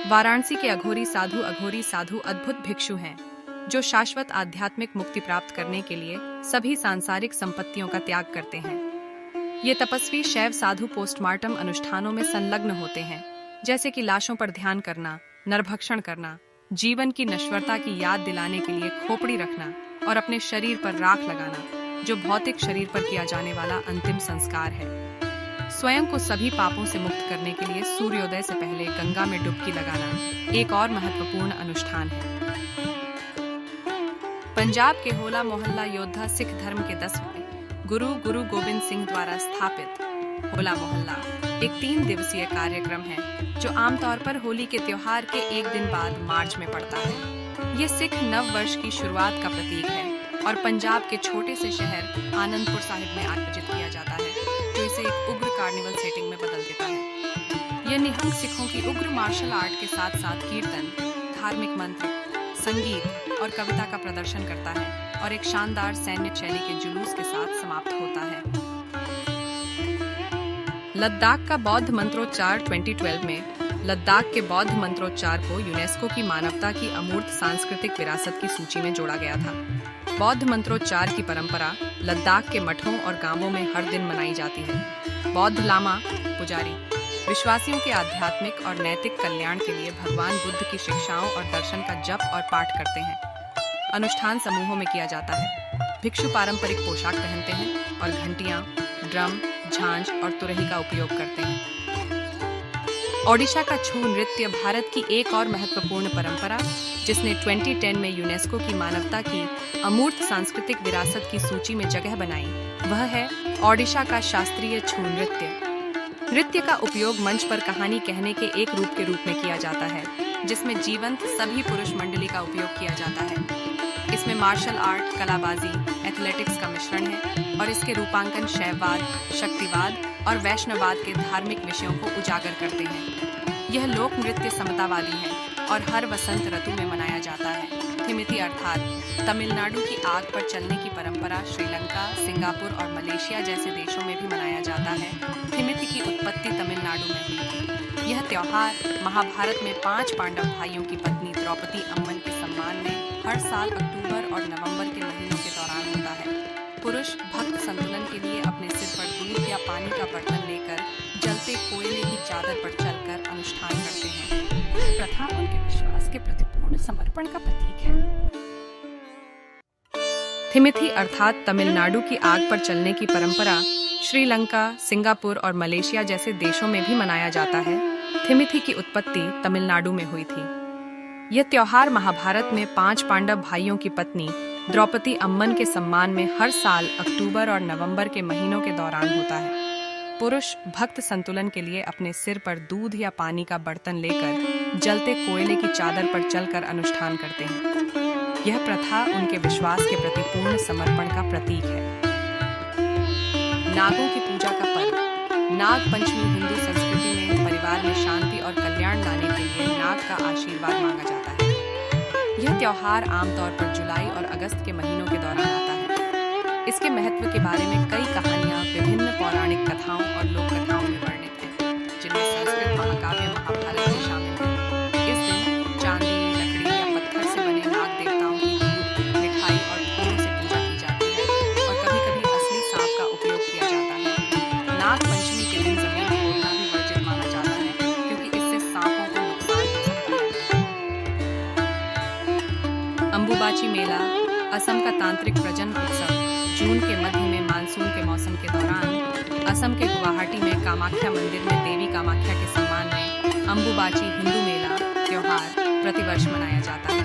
वाराणसी के अघोरी साधु अद्भुत भिक्षु हैं, जो शाश्वत आध्यात्मिक मुक्ति प्राप्त करने के लिए सभी सांसारिक संपत्तियों का त्याग करते हैं। ये तपस्वी शैव साधु पोस्टमार्टम अनुष्ठानों में संलग्न होते हैं, जैसे कि लाशों पर ध्यान करना, नरभक्षण करना, जीवन की नश्वरता की याद दिलाने के लिए खोपड़ी रखना और अपने शरीर पर राख लगाना, जो भौतिक शरीर पर किया जाने वाला अंतिम संस्कार है। स्वयं को सभी पापों से मुक्त करने के लिए सूर्योदय से पहले गंगा में डुबकी लगाना एक और महत्वपूर्ण अनुष्ठान है। पंजाब के होला मोहल्ला योद्धा सिख धर्म के 10वें गुरु गोविंद सिंह द्वारा स्थापित होला मोहल्ला एक 3 दिवसीय कार्यक्रम है, जो आमतौर पर होली के त्योहार के एक दिन बाद मार्च में पड़ता है। ये सिख नव वर्ष की शुरुआत का प्रतीक है और पंजाब के छोटे से शहर आनंदपुर साहिब में आयोजित किया जाता है, जो इसे एक उग्र कार्निवल सेटिंग में बदल देता है। यह निहंग सिखों की उग्र मार्शल आर्ट के साथ साथ कीर्तन, धार्मिक मंत्र, संगीत और कविता का प्रदर्शन करता है और एक शानदार सैन्य शैली के जुलूस के साथ समाप्त होता है। लद्दाख का बौद्ध मंत्रोच्चार 2012 में लद्दाख के बौद्ध मंत्रोच्चार को यूनेस्को की मानवता की अमूर्त सांस्कृतिक विरासत की सूची में जोड़ा गया था। बौद्ध मंत्रोच्चार की परंपरा लद्दाख के मठों और गांवों में हर दिन मनाई जाती है। बौद्ध लामा पुजारी विश्वासियों के आध्यात्मिक और नैतिक कल्याण के लिए भगवान बुद्ध की शिक्षाओं और दर्शन का जप और पाठ करते हैं। अनुष्ठान समूहों में किया जाता है। भिक्षु पारंपरिक पोशाक पहनते हैं और घंटियां, ड्रम, झांझ और तुरही का उपयोग करते हैं। ओडिशा का छू नृत्य भारत की एक और महत्वपूर्ण परंपरा, जिसने 2010 में यूनेस्को की मानवता की अमूर्त सांस्कृतिक विरासत की सूची में जगह बनाई, वह है ओडिशा का शास्त्रीय छू नृत्य। नृत्य का उपयोग मंच पर कहानी कहने के एक रूप के रूप में किया जाता है, जिसमें जीवंत सभी पुरुष मंडली का उपयोग किया जाता है। इसमें मार्शल आर्ट, कलाबाजी, एथलेटिक्स का मिश्रण है और इसके रूपांकन शैववाद, शक्तिवाद और वैष्णववाद के धार्मिक विषयों को उजागर करते हैं। यह लोक नृत्य समतावादी है और हर वसंत ऋतु में मनाया जाता है। थिमिथि अर्थात तमिलनाडु की आग पर चलने की परंपरा श्रीलंका, सिंगापुर और मलेशिया जैसे देशों में भी मनाया जाता है। थिमिथि की उत्पत्ति तमिलनाडु में हुई थी। यह त्योहार महाभारत में 5 पांडव भाइयों की पत्नी द्रौपदी अम्मन के सम्मान में हर साल अक्टूबर और नवंबर के महीनों के दौरान होता है। पुरुष भक्त संतुलन के लिए अपने सिर पर दूध या पानी का बर्तन लेकर जलते कोयले की चादर पर चलकर अनुष्ठान करते हैं। प्रथा उनके विश्वास के प्रति पूर्ण समर्पण का प्रतीक है। थिमिथि अर्थात तमिलनाडु की आग पर चलने की परंपरा श्रीलंका, सिंगापुर और मलेशिया जैसे देशों में भी मनाया जाता है। थिमिथि की उत्पत्ति तमिलनाडु में हुई थी। यह त्योहार महाभारत में 5 पांडव भाइयों की पत्नी द्रौपदी अम्मन के सम्मान में हर साल अक्टूबर और नवंबर के महीनों के दौरान होता है। पुरुष भक्त संतुलन के लिए अपने सिर पर दूध या पानी का बर्तन लेकर जलते कोयले की चादर पर चलकर अनुष्ठान करते हैं। यह प्रथा उनके विश्वास के प्रति पूर्ण समर्पण का प्रतीक है। नागों की पूजा का पर्व। नाग पंचमी हिंदू संस्कृति में परिवार में शांति और कल्याण लाने के लिए नाग का आशीर्वाद मांगा जाता है। यह त्योहार आमतौर पर जुलाई और अगस्त के महीनों के दौरान आता है। इसके महत्व के बारे में कई कहानियां विभिन्न पौराणिक कथाओं और लोक कथाओं में वर्णित हैं, जिनमें संस्कृत महाकाव्य महाभारत भी शामिल है। इस दिन चांदी, लकड़ी या पत्थर से बने नाग देवताओं की दूध, मिठाई और फूलों से पूजा की जाती है और कभी-कभी असली सांप का उपयोग किया जाता है। नाग पंचमी के दिन जमीन खोदना भी वर्जित माना जाता है, क्योंकि इससे सांपों को नुकसान हो सकता है। अंबुबाची मेला, असम का तांत्रिक प्रजनन उत्सव, जून के मध्य में मानसून के मौसम के दौरान असम के गुवाहाटी में कामाख्या मंदिर में देवी कामाख्या के सम्मान में अंबुबाची हिंदू मेला त्योहार प्रतिवर्ष मनाया जाता है।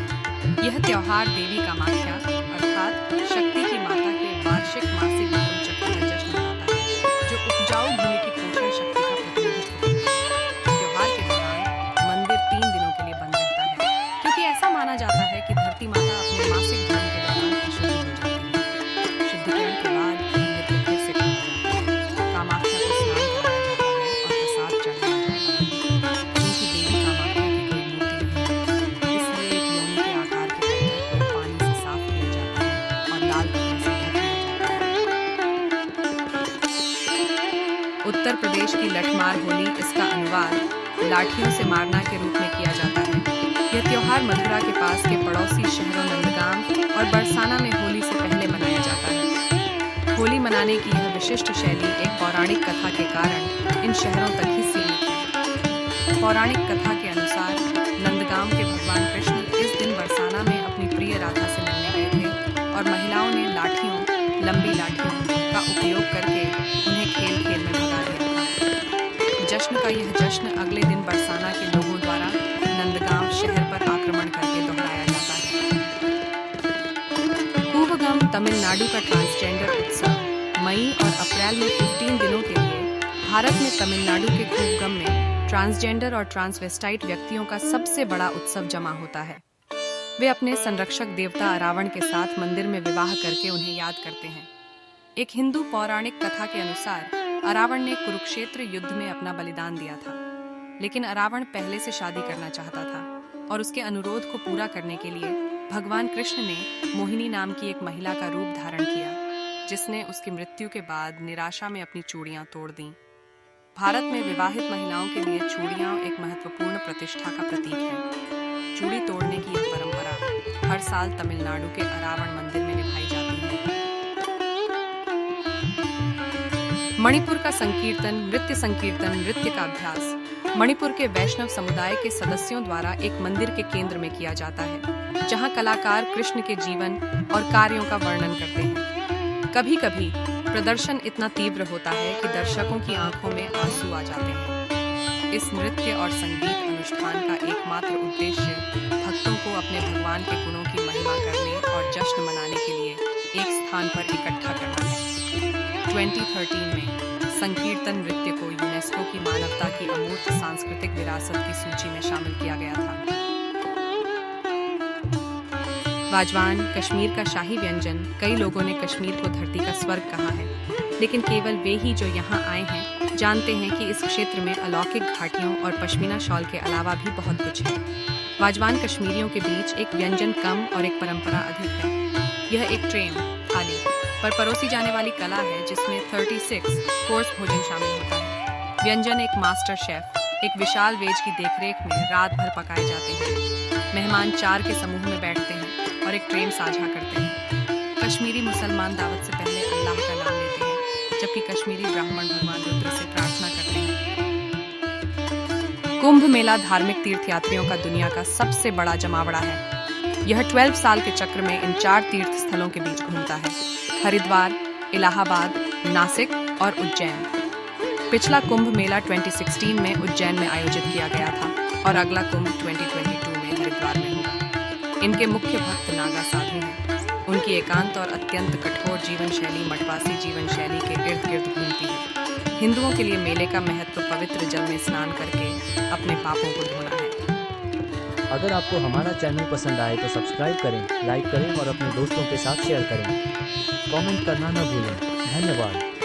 यह त्योहार देवी कामाख्या अर्थात शक्ति की माता के वार्षिक मासिक धर्म चक्र का जश्न मनाता है, जो उपजाऊ भूमि की पोषण शक्ति का प्रतिनिधित्व करता है। त्योहार के दौरान मंदिर 3 दिनों के लिए बंद रहता है, क्योंकि ऐसा माना जाता है कि धरती माता अपने मासिक धर्म के दौरान अशुद्ध हो जाती है। शुद्धिकरण के बाद मंदिर को फिर से खोला जाता है। कामाख्या को स्नान कराया जाता है और प्रसाद चढ़ाया जाता है। क्योंकि देवी कामाख्या की कोई मूर्ति नहीं है, इसलिए एक योनि के आकार के पत्थर को पानी से साफ किया जाता है और लाल कपड़े से ढक दिया जाता है। उत्तर प्रदेश की लठमार होली, इसका अनुवाद लाठियों से मारना के रूप में किया जाता है। यह त्योहार मथुरा के पास के पड़ोसी शहरों नंदगांव और बरसाना में होली से पहले मनाया जाता है। होली मनाने की यह विशिष्ट शैली एक पौराणिक कथा के कारण इन शहरों तक ही सीमित है। पौराणिक कथा के अनुसार नंदगांव के भगवान कृष्ण इस दिन बरसाना में अपनी प्रिय राधा से मिलने गए थे और महिलाओं ने लंबी लाठियों का उपयोग करके उन्हें खेल खेल में भगा दिया था। जश्न का यह जश्न अगले दिन बरसाना के लोगों द्वारा नंदगांव शहर पर आक्रमण करके दोहराया जाता है। कूवगम तमिलनाडु का ट्रांसजेंडर उत्सव मई और अप्रैल में 15 दिनों के लिए भारत में तमिलनाडु के कूवगम में ट्रांसजेंडर और ट्रांसवेस्टाइट व्यक्तियों का सबसे बड़ा उत्सव जमा होता है। वे अपने संरक्षक देवता अरावण के साथ मंदिर में विवाह करके उन्हें याद करते हैं। एक हिंदू पौराणिक कथा के अनुसार अरावण ने कुरुक्षेत्र युद्ध में अपना बलिदान दिया था, लेकिन अरावण पहले से शादी करना चाहता था और उसके अनुरोध को पूरा करने के लिए भगवान कृष्ण ने मोहिनी नाम की एक महिला का रूप धारण किया, जिसने उसकी मृत्यु के बाद निराशा में अपनी चूड़ियां तोड़ दीं। भारत में विवाहित महिलाओं के लिए चूड़ियां एक महत्वपूर्ण प्रतिष्ठा का प्रतीक है। चूड़ी तोड़ने की यह परंपरा हर साल तमिलनाडु के अरावण मंदिर में निभाई जाती है। मणिपुर का नृत्य का अभ्यास मणिपुर के वैष्णव समुदाय के सदस्यों द्वारा एक मंदिर के केंद्र में किया जाता है, जहां कलाकार कृष्ण के जीवन और कार्यों का वर्णन करते हैं। कभी-कभी प्रदर्शन इतना तीव्र होता है कि दर्शकों की आंखों में आंसू आ जाते हैं। इस नृत्य और संगीत अनुष्ठान का एकमात्र उद्देश्य भक्तों को अपने भगवान के गुणों की महिमा करने और जश्न मनाने के लिए एक स्थान पर इकट्ठा करना है। 2013 में संकीर्तन नृत्य को यूनेस्को की मानवता की अमूर्त सांस्कृतिक विरासत की सूची में शामिल किया गया था। वाजवान कश्मीर का शाही व्यंजन। कई लोगों ने कश्मीर को धरती का स्वर्ग कहा है, लेकिन केवल वे ही जो यहाँ आए हैं जानते हैं कि इस क्षेत्र में अलौकिक घाटियों और पश्मीना शॉल के अलावा भी बहुत कुछ है। वाजवान कश्मीरियों के बीच एक व्यंजन कम और एक परंपरा अधिक है। यह एक ट्रेन थाली पर परोसी जाने वाली कला है, जिसमें 36 कोर्स भोजन शामिल होता है। व्यंजन एक मास्टर शेफ एक विशाल वेज की देखरेख में रात भर पकाए जाते हैं। मेहमान 4 के समूह में बैठते हैं और एक ट्रेन साझा करते हैं। कश्मीरी मुसलमान दावत से पहले अल्लाह का नाम लेते हैं, जबकि कश्मीरी ब्राह्मण भगवान रुद्र से प्रार्थना करते हैं। कुंभ मेला धार्मिक तीर्थयात्रियों का दुनिया का सबसे बड़ा जमावड़ा है। यह 12 साल के चक्र में इन 4 तीर्थ स्थलों के बीच घूमता है: हरिद्वार, इलाहाबाद, नासिक और उज्जैन। पिछला कुंभ मेला 2016 में उज्जैन में आयोजित किया गया था और अगला कुंभ 2022 में हरिद्वार में होगा। इनके मुख्य भक्त नागा साधु हैं। उनकी एकांत और अत्यंत कठोर जीवन शैली मठवासी जीवन शैली के इर्द गिर्द घूमती है। हिंदुओं के लिए मेले का महत्व पवित्र जल में स्नान करके अपने पापों को धोना है। अगर आपको हमारा चैनल पसंद आए तो सब्सक्राइब करें, लाइक करें और अपने दोस्तों के साथ शेयर करें। कमेंट करना न भूलें। धन्यवाद।